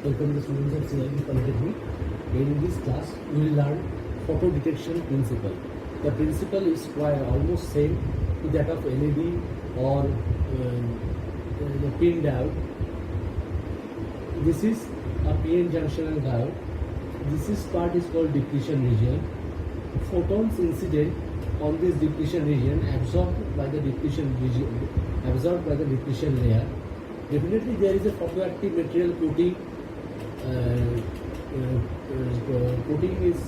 Welcome to students of CIB Polytechnic. In this class, we will learn photo detection principle. The principle is quite almost same to that of LED or the PIN diode. This is a PN junctional diode. This part is called depletion region. Photons incident on this depletion region absorbed by the depletion layer. Definitely there is a photoactive material coating. Coating is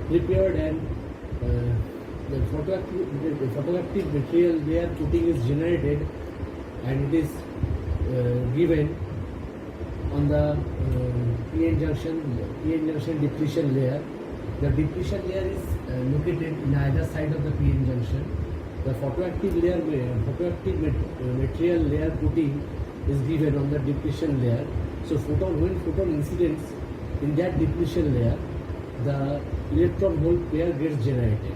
prepared and the photoactive material layer coating is generated and it is given on the PN junction depletion layer. The depletion layer is located in either side of the PN junction. The photoactive material layer coating is given on the depletion layer. So when photon incidents in that depletion layer, the electron hole pair gets generated.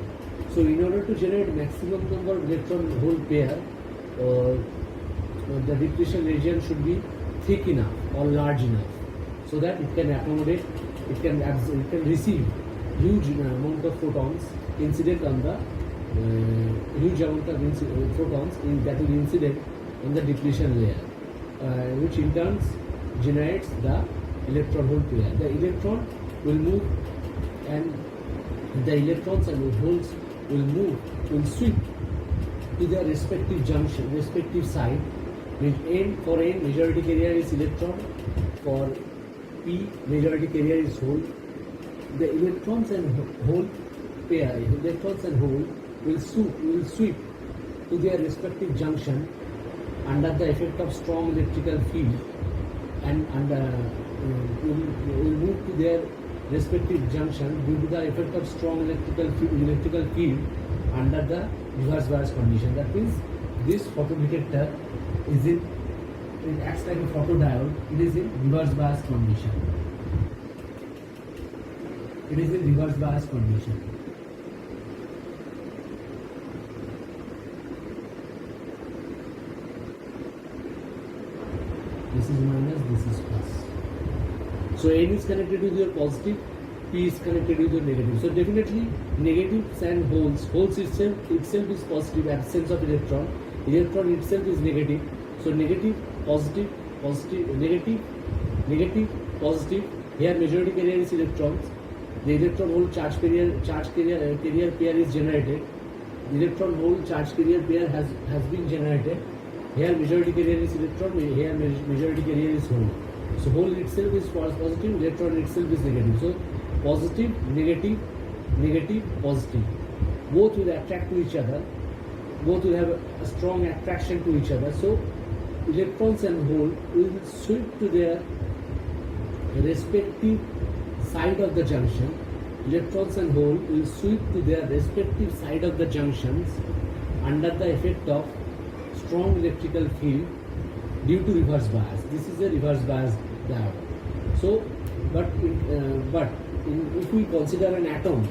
So in order to generate maximum number of electron hole pair, the depletion region should be thick enough or large enough so that it can accommodate, it can receive huge amount of photons incident on the photons that will incident on the depletion layer, which in turn generates the electron hole pair. The electron will move and the electrons and holes will sweep to their respective side. For N, majority carrier is electron. For P, majority carrier is hole. The electrons and hole pair, will sweep to their respective junction under the effect of strong electrical field and will move to their respective junction due to the effect of strong electrical field under the reverse bias condition. That means this photodetector it acts like a photodiode. It is in reverse bias condition. This is minus, this is plus. So N is connected with your positive, P is connected with your negative. So definitely negatives and holes itself is positive, absence of electron itself is negative. So negative, positive, negative, positive. Here majority carrier is electrons. The electron hole charge carrier pair is generated. The electron hole charge carrier pair has been generated. Here majority carrier is electron, here majority carrier is hole. So hole itself is positive, electron itself is negative. So positive, negative, negative, positive. Both will attract to each other. Both will have a strong attraction to each other. So electrons and hole will sweep to their respective side of the junction. Electrons and hole will sweep to their respective side of the junctions under the effect of strong electrical field due to reverse bias. This is a reverse bias diode. So, if we consider an atom,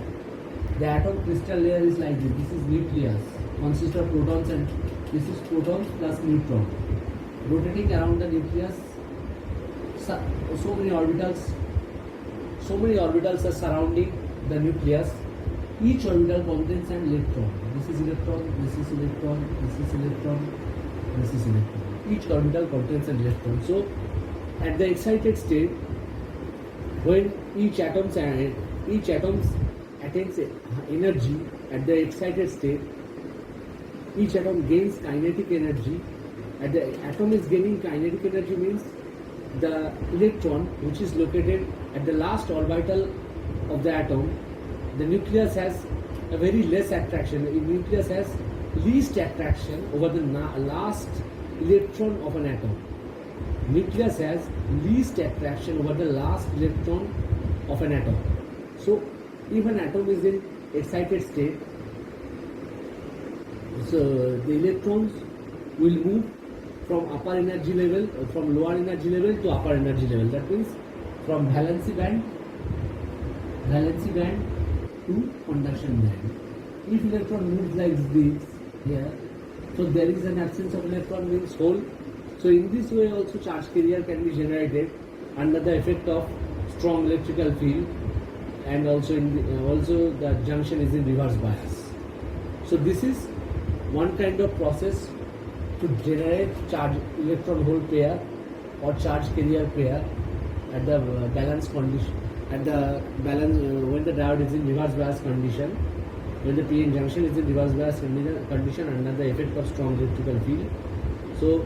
the atom crystal layer is like this. This is nucleus, consists of protons, and this is protons plus neutron. Rotating around the nucleus, so many orbitals are surrounding the nucleus. Each orbital contains an electron. This is electron, this is electron, this is electron, this is electron. Each orbital contains an electron. So, at the excited state, when each atom attains energy at the excited state, each atom gains kinetic energy. At the atom is gaining kinetic energy means the electron, which is located at the last orbital of the atom, the nucleus has a very less attraction. The nucleus has least attraction over the last electron of an atom. Nucleus has least attraction over the last electron of an atom. So if an atom is in excited state, so the electrons will move from upper energy level, from lower energy level to upper energy level. That means from valency band to conduction band. If electron moves like this here, so there is an absence of electron means hole. So in this way also charge carrier can be generated under the effect of strong electrical field, and also also the junction is in reverse bias. So this is one kind of process to generate charge electron hole pair or charge carrier pair at the balance condition, at the balance when the diode is in reverse bias condition, when the PN junction is in reverse bias condition under the effect of strong electrical field. So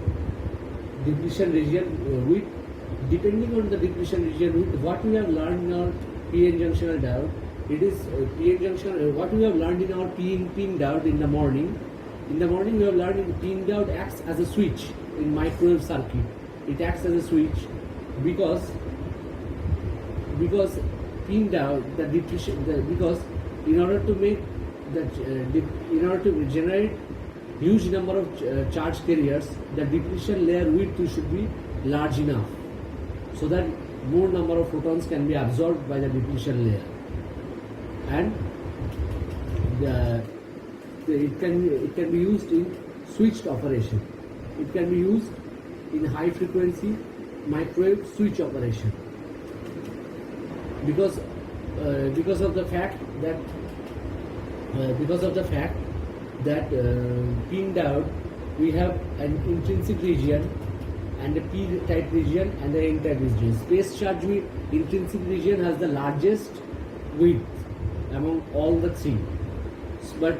depletion region width, depending on the depletion region width, what we have learned in our PN junctional diode, it is PN junction. What we have learned in our PN diode in the morning. In the morning we have learned that PN diode acts as a switch in microwave circuit. It acts as a switch because PN diode, the depletion, because in order to make in order to generate huge number of charge carriers, the depletion layer width should be large enough so that more number of photons can be absorbed by the depletion layer, and it can be used in switched operation. It can be used in high frequency microwave switch operation because of the fact that PN diode, we have an intrinsic region and a p-type region and the n-type region. Space charge width, intrinsic region has the largest width among all the three, but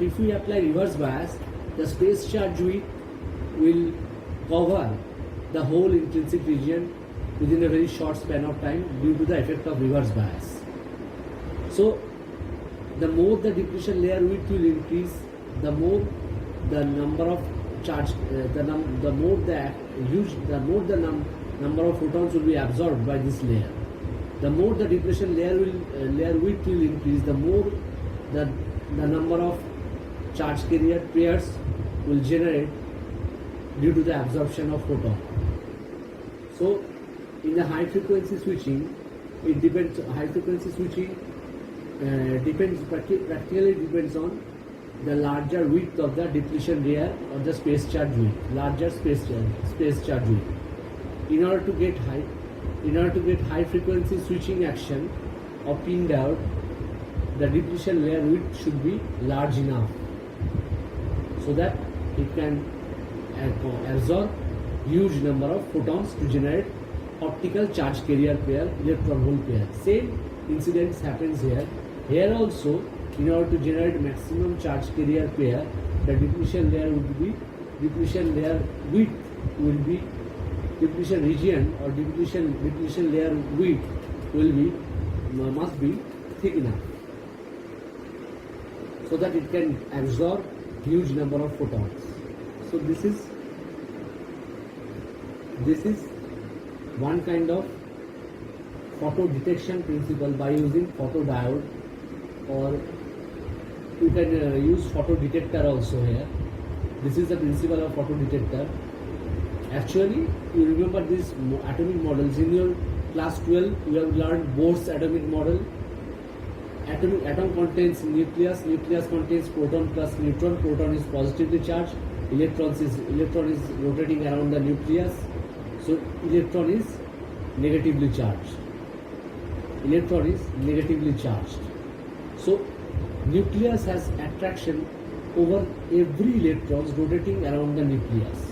if we apply reverse bias, the space charge width will cover the whole intrinsic region within a very short span of time due to the effect of reverse bias. So the more the depletion layer width will increase, the more the number of charge, the more the number of photons will be absorbed by this layer. The more the depletion layer width will increase, the more the number of charge carrier pairs will generate due to the absorption of photon. So in the high frequency switching, it depends. High frequency switching practically depends on the larger width of the depletion layer or the space charge width, larger space charge width. In order to get high frequency switching action of PN diode, the depletion layer width should be large enough so that it can absorb huge number of photons to generate optical charge carrier pair, electron hole pair. Same incidents happens here. Here also, in order to generate maximum charge carrier pair, the depletion layer depletion layer width will be, depletion region or depletion layer width must be thick enough so that it can absorb huge number of photons. So this is one kind of photo detection principle by using photodiode, or you can use photo detector also here. This is the principle of photo detector. Actually, you remember these atomic models in your class 12. You have learned Bohr's atomic model. Atom contains nucleus contains proton plus neutron. Proton is positively charged. Electron is rotating around the nucleus. So electron is negatively charged. So nucleus has attraction over every electrons rotating around the nucleus.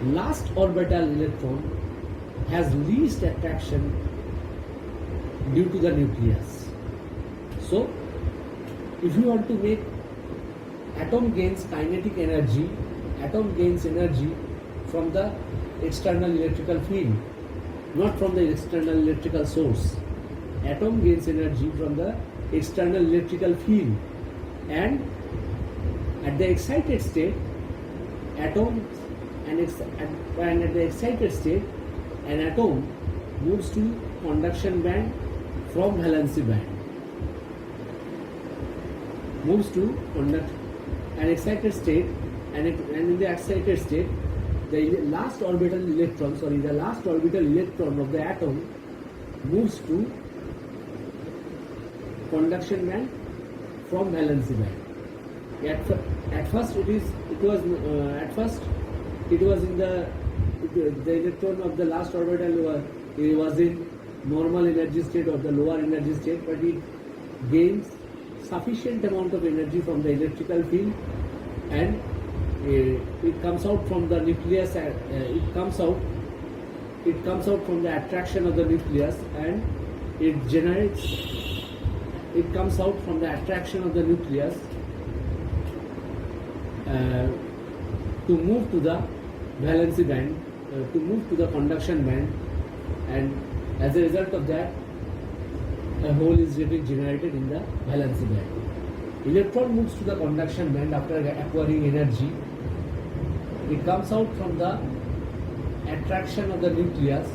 Last orbital electron has least attraction due to the nucleus. So if you want to make atom gains kinetic energy, atom gains energy from the external electrical field, not from the external electrical source. Atom gains energy from the external electrical field, and at the excited state, at the excited state, an atom moves to conduction band from valency band. Moves to an excited state, and in the excited state, the last orbital electron of the atom moves to conduction band from valency band. At first it the electron of the last orbital was in normal energy state or the lower energy state, but it gains sufficient amount of energy from the electrical field, and it comes out from the nucleus. It comes out from the attraction of the nucleus, and it comes out from the attraction of the nucleus to move to the valency band, to move to the conduction band, and as a result of that, a hole is getting generated in the valency band. Electron moves to the conduction band after acquiring energy. It comes out from the attraction of the nucleus,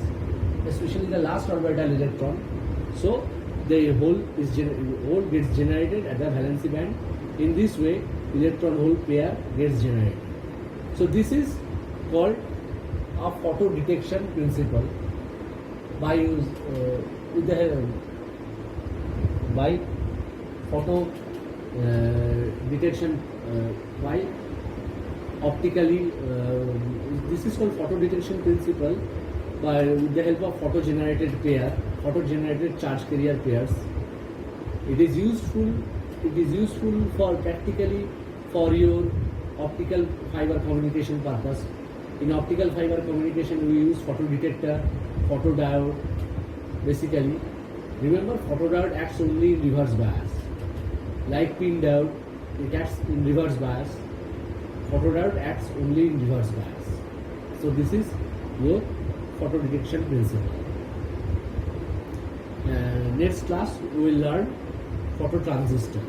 especially the last orbital electron. So the hole gets generated at the valency band. In this way, electron-hole pair gets generated. So this is called a photo detection principle. By photo detection by optically, this is called photo detection principle with the help of photo generated charge carrier pairs. It is useful for practically for your optical fiber communication purpose. In optical fiber communication, we use photodetector, photodiode. Basically, remember, photodiode acts only in reverse bias. Like pin diode, it acts in reverse bias. Photodiode acts only in reverse bias. So this is your photo detection principle. Next class we will learn phototransistor.